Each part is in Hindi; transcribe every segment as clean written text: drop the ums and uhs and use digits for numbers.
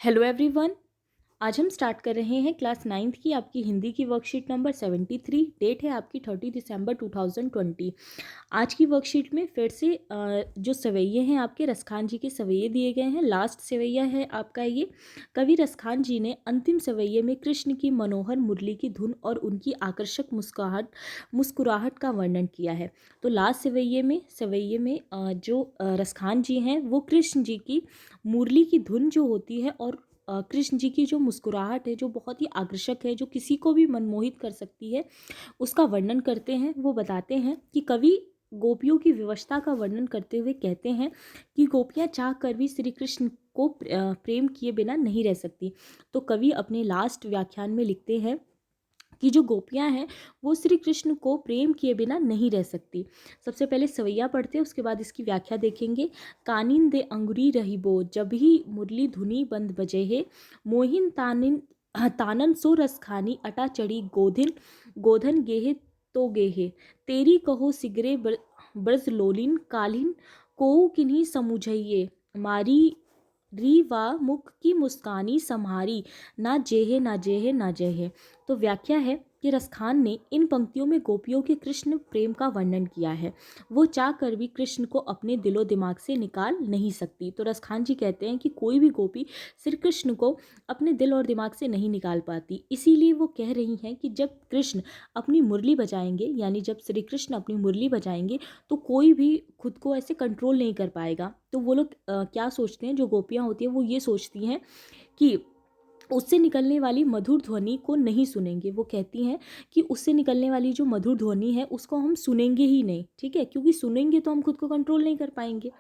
Hello everyone. आज हम स्टार्ट कर रहे हैं क्लास 9th की आपकी हिंदी की वर्कशीट नंबर 73। डेट है आपकी 30 दिसंबर 2020। आज की वर्कशीट में फिर से जो सवैये हैं आपके रसखान जी के सवैये दिए गए हैं। लास्ट सवैया है आपका ये। कवि रसखान जी ने अंतिम सवैये में कृष्ण की मनोहर मुरली की धुन और उनकी आकर्षक मुस्कुराहट का वर्णन किया है। तो लास्ट सवैये में जो रसखान जी हैं वो कृष्ण जी की मुरली की धुन जो होती है और कृष्ण जी की जो मुस्कुराहट है जो बहुत ही आकर्षक है, जो किसी को भी मनमोहित कर सकती है, उसका वर्णन करते हैं। वो बताते हैं कि कवि गोपियों की विवशता का वर्णन करते हुए कहते हैं कि गोपियां चाह कर भी श्री कृष्ण को प्रेम किए बिना नहीं रह सकती। तो कवि अपने लास्ट व्याख्यान में लिखते हैं कि जो गोपियां हैं वो श्री कृष्ण को प्रेम किए बिना नहीं रह सकती। सबसे पहले सवैया पढ़ते हैं, उसके बाद इसकी व्याख्या देखेंगे। कानिन दे अंगुरी रही बो जब ही मुरली धुनी बंद बजे है, मोहिन तानिन तानन सो रस खानी अटा चढ़ी गोधिन गोधन गेहे तो गेहे, तेरी कहो सिगरे ब्रज लोलिन कालिन को किन्हीं समुझइये, मारी री वा मुख की मुस्कानी सम्हारी, ना जेहे ना जेहे ना जेहे। तो व्याख्या है कि रसखान ने इन पंक्तियों में गोपियों के कृष्ण प्रेम का वर्णन किया है। वो चाह कर भी कृष्ण को अपने दिलो दिमाग से निकाल नहीं सकती। तो रसखान जी कहते हैं कि कोई भी गोपी श्री कृष्ण को अपने दिल और दिमाग से नहीं निकाल पाती। इसीलिए वो कह रही हैं कि जब कृष्ण अपनी मुरली बजाएंगे, यानी जब श्री कृष्ण अपनी मुरली बजाएंगे, तो कोई भी खुद को ऐसे कंट्रोल नहीं कर पाएगा। तो वो लोग क्या सोचते हैं, जो गोपियाँ होती हैं वो ये सोचती हैं कि उससे निकलने वाली मधुर ध्वनि को नहीं सुनेंगे। वो कहती हैं कि उससे निकलने वाली जो मधुर ध्वनि है उसको हम सुनेंगे ही नहीं, ठीक है, क्योंकि सुनेंगे तो हम खुद को कंट्रोल नहीं कर पाएंगे।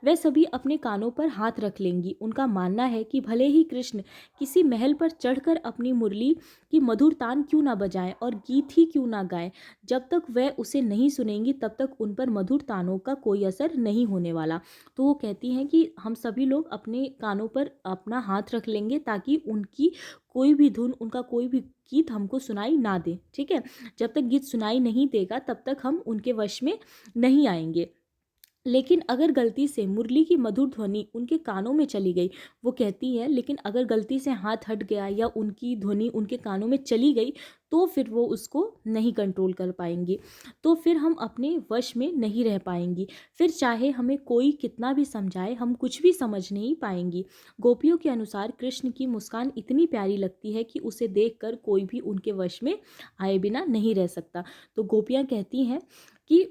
वह सभी अपने कानों पर हाथ रख लेंगी। उनका मानना है कि भले ही कृष्ण किसी महल पर चढ़कर अपनी मुरली की मधुर तान क्यों ना बजाएं और गीत ही क्यों ना गाएं, जब तक वह उसे नहीं सुनेंगी तब तक उन पर मधुर तानों का कोई असर नहीं होने वाला। तो वो कहती हैं कि हम सभी लोग अपने कानों पर अपना हाथ रख लेंगे ताकि उनकी कोई भी धुन, उनका कोई भी गीत हमको सुनाई ना दे, ठीक है। जब तक गीत सुनाई नहीं देगा तब तक हम उनके वश में नहीं आएंगे। लेकिन अगर गलती से मुरली की मधुर ध्वनि उनके कानों में चली गई, वो कहती है, लेकिन अगर गलती से हाथ हट गया या उनकी ध्वनि उनके कानों में चली गई तो फिर वो उसको नहीं कंट्रोल कर पाएंगी, तो फिर हम अपने वश में नहीं रह पाएंगी। फिर चाहे हमें कोई कितना भी समझाए हम कुछ भी समझ नहीं पाएंगी। गोपियों के अनुसार कृष्ण की मुस्कान इतनी प्यारी लगती है कि उसे देखकर कोई भी उनके वश में आए बिना नहीं रह सकता। तो गोपियाँ कहती हैं कि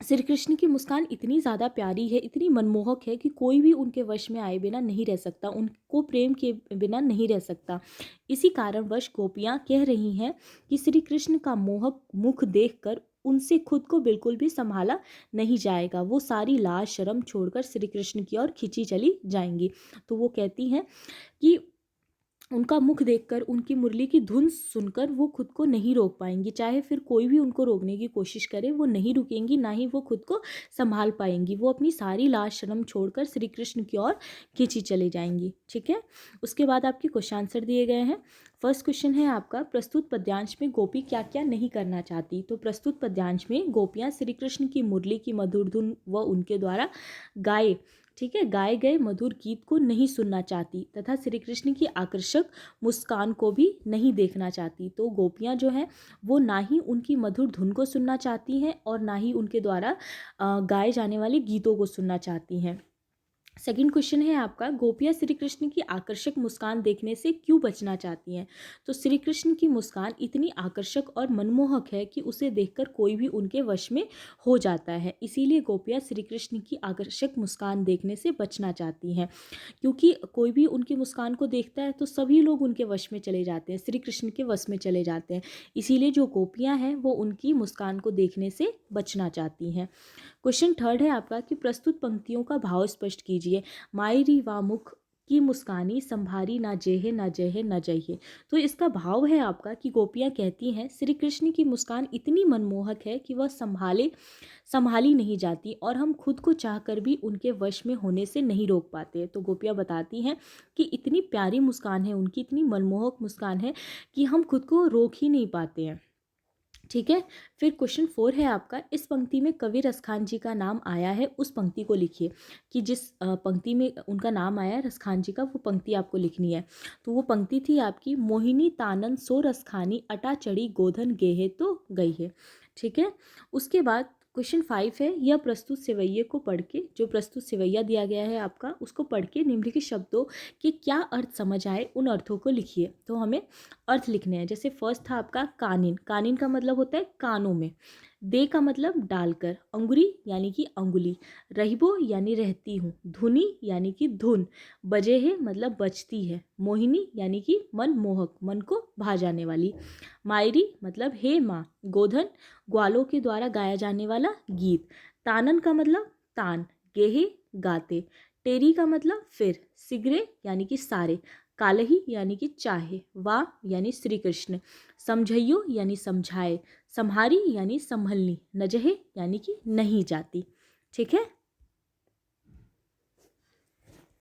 श्री कृष्ण की मुस्कान इतनी ज़्यादा प्यारी है, इतनी मनमोहक है कि कोई भी उनके वश में आए बिना नहीं रह सकता, उनको प्रेम के बिना नहीं रह सकता। इसी कारणवश गोपियाँ कह रही हैं कि श्री कृष्ण का मोहक मुख देखकर उनसे खुद को बिल्कुल भी संभाला नहीं जाएगा। वो सारी लाज शर्म छोड़कर श्री कृष्ण की ओर खिंची चली जाएंगी। तो वो कहती हैं कि उनका मुख देखकर, उनकी मुरली की धुन सुनकर वो खुद को नहीं रोक पाएंगी। चाहे फिर कोई भी उनको रोकने की कोशिश करे, वो नहीं रुकेंगी, ना ही वो खुद को संभाल पाएंगी। वो अपनी सारी लाज शर्म छोड़कर श्री कृष्ण की ओर खींची चली जाएंगी, ठीक है। उसके बाद आपके क्वेश्चन आंसर दिए गए हैं। फर्स्ट क्वेश्चन है आपका, प्रस्तुत पद्यांश में गोपी क्या क्या नहीं करना चाहती। तो प्रस्तुत पद्यांश में गोपियाँ श्री कृष्ण की मुरली की मधुर धुन व उनके द्वारा गाए, ठीक है, गाए गए मधुर गीत को नहीं सुनना चाहती तथा श्री कृष्ण की आकर्षक मुस्कान को भी नहीं देखना चाहती। तो गोपियाँ जो हैं वो ना ही उनकी मधुर धुन को सुनना चाहती हैं और ना ही उनके द्वारा गाए जाने वाले गीतों को सुनना चाहती हैं। सेकंड क्वेश्चन है आपका, गोपियाँ श्री कृष्ण की आकर्षक मुस्कान देखने से क्यों बचना चाहती हैं। तो श्री कृष्ण की मुस्कान इतनी आकर्षक और मनमोहक है कि उसे देखकर कोई भी उनके वश में हो जाता है। इसीलिए गोपियाँ श्री कृष्ण की आकर्षक मुस्कान देखने से बचना चाहती हैं, क्योंकि कोई भी उनकी मुस्कान को देखता है तो सभी लोग उनके वश में चले जाते हैं, श्री कृष्ण के वश में चले जाते हैं। इसीलिए जो गोपियाँ हैं वो उनकी मुस्कान को देखने से बचना चाहती हैं। क्वेश्चन थर्ड है आपका कि प्रस्तुत पंक्तियों का भाव स्पष्ट कीजिए। मायरी वा मुख की मुस्कानी संभारी ना जेहे ना जेहे ना जहे। तो इसका भाव है आपका कि गोपियाँ कहती हैं श्री कृष्ण की मुस्कान इतनी मनमोहक है कि वह संभाली नहीं जाती और हम खुद को चाहकर भी उनके वश में होने से नहीं रोक पाते। तो गोपियाँ बताती हैं कि इतनी प्यारी मुस्कान है उनकी, इतनी मनमोहक मुस्कान है कि हम खुद को रोक ही नहीं पाते हैं, ठीक है। फिर क्वेश्चन 4 है आपका, इस पंक्ति में कवि रसखान जी का नाम आया है, उस पंक्ति को लिखिए। कि जिस पंक्ति में उनका नाम आया है रसखान जी का, वो पंक्ति आपको लिखनी है। तो वो पंक्ति थी आपकी, मोहिनी तानन सो रसखानी अटा चढ़ी गोधन गेहे तो गई है। ठीक है। उसके बाद क्वेश्चन 5 है, यह प्रस्तुत सेवैये को पढ़ के, जो प्रस्तुत सेवैया दिया गया है आपका, उसको पढ़ के निम्नलिखित शब्दों के क्या अर्थ समझ आए उन अर्थों को लिखिए। तो हमें अर्थ लिखने हैं। जैसे फर्स्ट था आपका कानिन, कानिन का मतलब होता है कानों में। दे का मतलब डालकर, अंगुरी यानी कि अंगुली, रहिबो यानी रहती हूँ, धुनी यानी कि धुन, बजे है मतलब बजती है, मोहिनी यानी कि मनमोहक, मन को भा जाने वाली, मायरी मतलब हे माँ, गोधन ग्वालों के द्वारा गाया जाने वाला गीत, तानन का मतलब तान, गेहे गाते, टेरी का मतलब फिर, सिगरे यानी कि सारे, कालही यानी कि चाहे, वाह यानी श्री कृष्ण, समझइयो यानी समझाए, सम्हारी यानी संभलनी, नजहे यानी कि नहीं जाती। ठीक है।